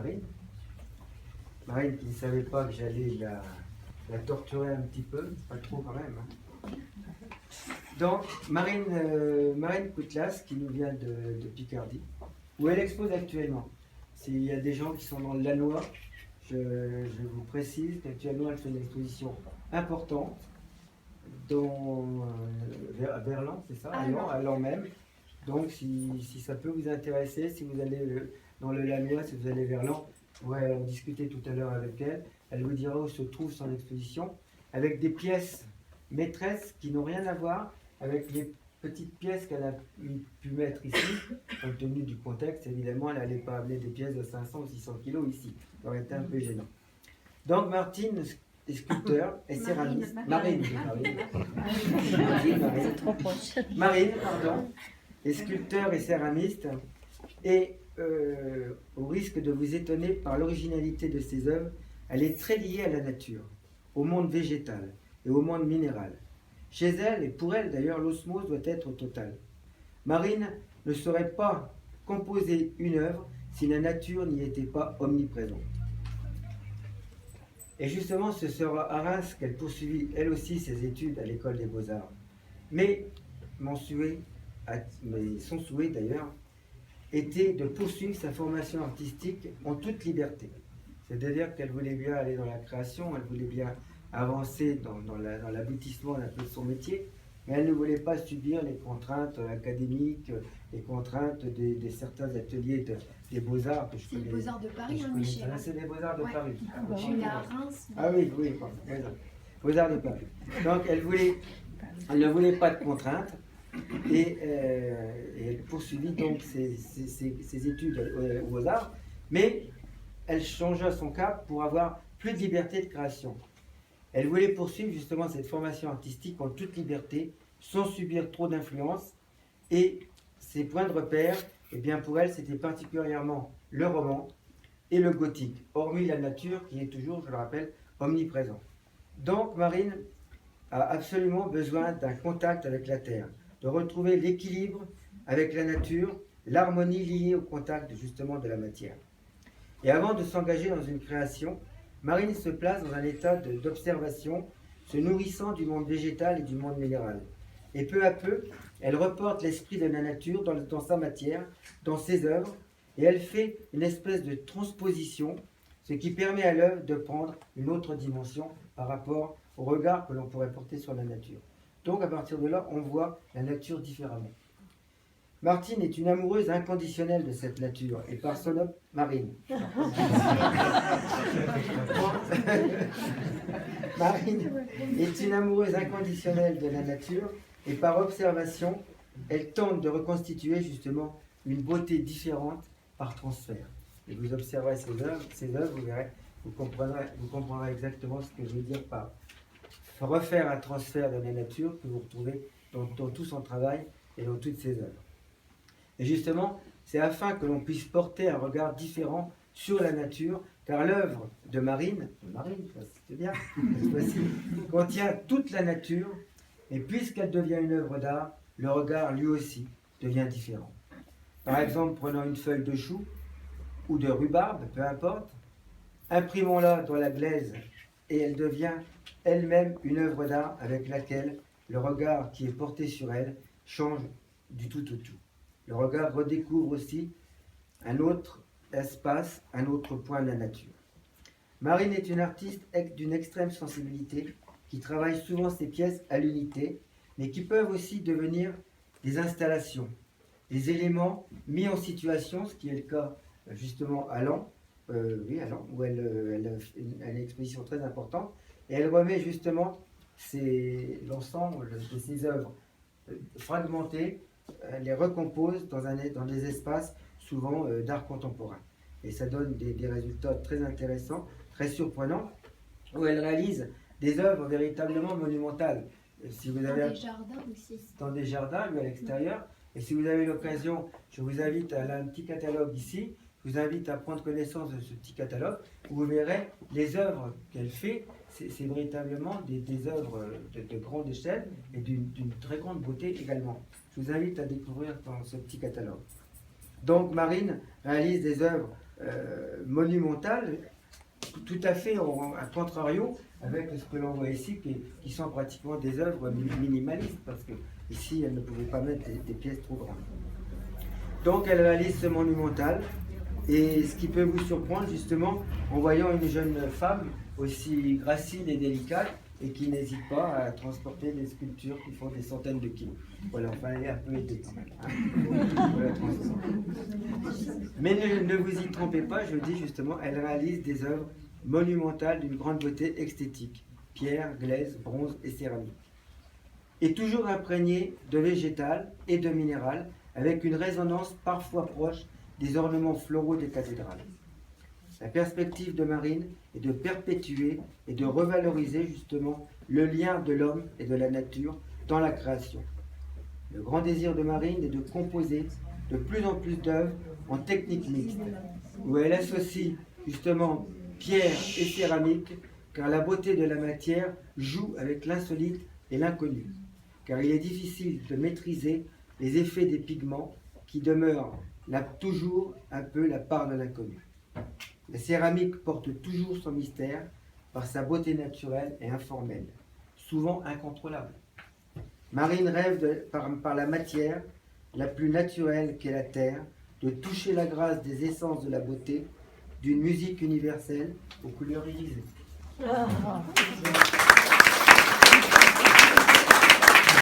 Marine. Marine qui ne savait pas que j'allais la torturer un petit peu, pas trop quand même. Hein. Donc, Marine Koutlas, qui nous vient de Picardie, où elle expose actuellement. S'il y a des gens qui sont dans le Lannoy, je vous précise qu'actuellement elle fait une exposition importante à Berlin, c'est ça, à Lens même. Donc si ça peut vous intéresser, si vous allez dans le Lannoy, si vous allez vers Lens, on va en discuter tout à l'heure avec elle. Elle vous dira où se trouve son exposition, avec des pièces maîtresses qui n'ont rien à voir avec les petites pièces qu'elle a pu mettre ici, compte tenu du contexte. Évidemment, elle n'allait pas amener des pièces de 500 ou 600 kilos ici. Ça aurait été un peu gênant. Donc, Martine est sculpteur et céramiste. Marine, C'est trop proche. Marine, pardon, est sculpteur et céramiste. Et au risque de vous étonner par l'originalité de ses œuvres, elle est très liée à la nature, au monde végétal et au monde minéral. Chez elle, et pour elle d'ailleurs, l'osmose doit être totale. Marine ne saurait pas composer une œuvre si la nature n'y était pas omniprésente. Et justement, ce sera à Reims qu'elle poursuivit elle aussi ses études à l'école des Beaux-Arts. Mais son souhait d'ailleurs, était de poursuivre sa formation artistique en toute liberté. C'est-à-dire qu'elle voulait bien aller dans la création, elle voulait bien avancer dans l'aboutissement d'un peu de son métier, mais elle ne voulait pas subir les contraintes académiques, les contraintes de certains ateliers des Beaux-Arts que je connais. C'est les Beaux-Arts de Paris, hein, Michel. Michel. C'est les Beaux-Arts de Paris. Je suis née à Reims. Ah oui, pardon. Beaux-Arts de Paris. Donc elle ne voulait pas de contraintes et elle poursuivit donc ses études aux Beaux-Arts, mais elle changea son cap pour avoir plus de liberté de création. Elle voulait poursuivre justement cette formation artistique en toute liberté, sans subir trop d'influence. Et ses points de repère, eh bien pour elle, c'était particulièrement le roman et le gothique, hormis la nature qui est toujours, je le rappelle, omniprésente. Donc Marine a absolument besoin d'un contact avec la terre, de retrouver l'équilibre avec la nature, l'harmonie liée au contact justement de la matière. Et avant de s'engager dans une création, Marine se place dans un état d'observation, se nourrissant du monde végétal et du monde minéral. Et peu à peu, elle reporte l'esprit de la nature dans sa matière, dans ses œuvres, et elle fait une espèce de transposition, ce qui permet à l'œuvre de prendre une autre dimension par rapport au regard que l'on pourrait porter sur la nature. Donc à partir de là, on voit la nature différemment. Martine est une amoureuse inconditionnelle de cette nature, et par son Marine. Marine est une amoureuse inconditionnelle de la nature, et par observation, elle tente de reconstituer justement une beauté différente par transfert. Et vous observerez ses œuvres, vous verrez, vous comprendrez exactement ce que je veux dire par refaire un transfert de la nature que vous retrouvez dans tout son travail et dans toutes ses œuvres. Et justement, c'est afin que l'on puisse porter un regard différent sur la nature, car l'œuvre de Marine, c'est bien, contient toute la nature, et puisqu'elle devient une œuvre d'art, le regard lui aussi devient différent. Par exemple, prenons une feuille de chou ou de rhubarbe, peu importe, imprimons-la dans la glaise et elle devient elle-même une œuvre d'art avec laquelle le regard qui est porté sur elle change du tout au tout. Le regard redécouvre aussi un autre espace, un autre point de la nature. Marine est une artiste d'une extrême sensibilité qui travaille souvent ses pièces à l'unité, mais qui peuvent aussi devenir des installations, des éléments mis en situation, ce qui est le cas justement à Lens, où elle a une exposition très importante, et elle remet justement l'ensemble de ses œuvres fragmentées, elle les recompose dans des espaces souvent d'art contemporain. Et ça donne des résultats très intéressants, très surprenants, où elle réalise des œuvres véritablement monumentales. Si vous avez des jardins aussi. Dans des jardins, ou à l'extérieur. Et si vous avez l'occasion, je vous invite à un petit catalogue ici. Je vous invite à prendre connaissance de ce petit catalogue, où vous verrez les œuvres qu'elle fait. C'est véritablement des œuvres de grande échelle et d'une très grande beauté également. Je vous invite à découvrir dans ce petit catalogue. Donc Marine réalise des œuvres monumentales, tout à fait à contrario avec ce que l'on voit ici, qui sont pratiquement des œuvres minimalistes, parce que ici, elles ne pouvaient pas mettre des pièces trop grandes. Donc, elle réalise ce monumental, et ce qui peut vous surprendre, justement, en voyant une jeune femme aussi gracile et délicate, et qui n'hésite pas à transporter des sculptures qui font des centaines de kilos. Voilà, enfin, elle est un peu aidée quand même. Mais ne vous y trompez pas, je dis justement, elle réalise des œuvres monumentales d'une grande beauté esthétique, pierre, glaise, bronze et céramique. Et toujours imprégnées de végétal et de minéral, avec une résonance parfois proche des ornements floraux des cathédrales. La perspective de Marine est de perpétuer et de revaloriser justement le lien de l'homme et de la nature dans la création. Le grand désir de Marine est de composer de plus en plus d'œuvres en technique mixte, où elle associe justement pierre et céramique, car la beauté de la matière joue avec l'insolite et l'inconnu, car il est difficile de maîtriser les effets des pigments qui demeurent là toujours un peu la part de l'inconnu. La céramique porte toujours son mystère par sa beauté naturelle et informelle, souvent incontrôlable. Marine rêve par la matière la plus naturelle qu'est la terre, de toucher la grâce des essences de la beauté, d'une musique universelle aux couleurs irisées.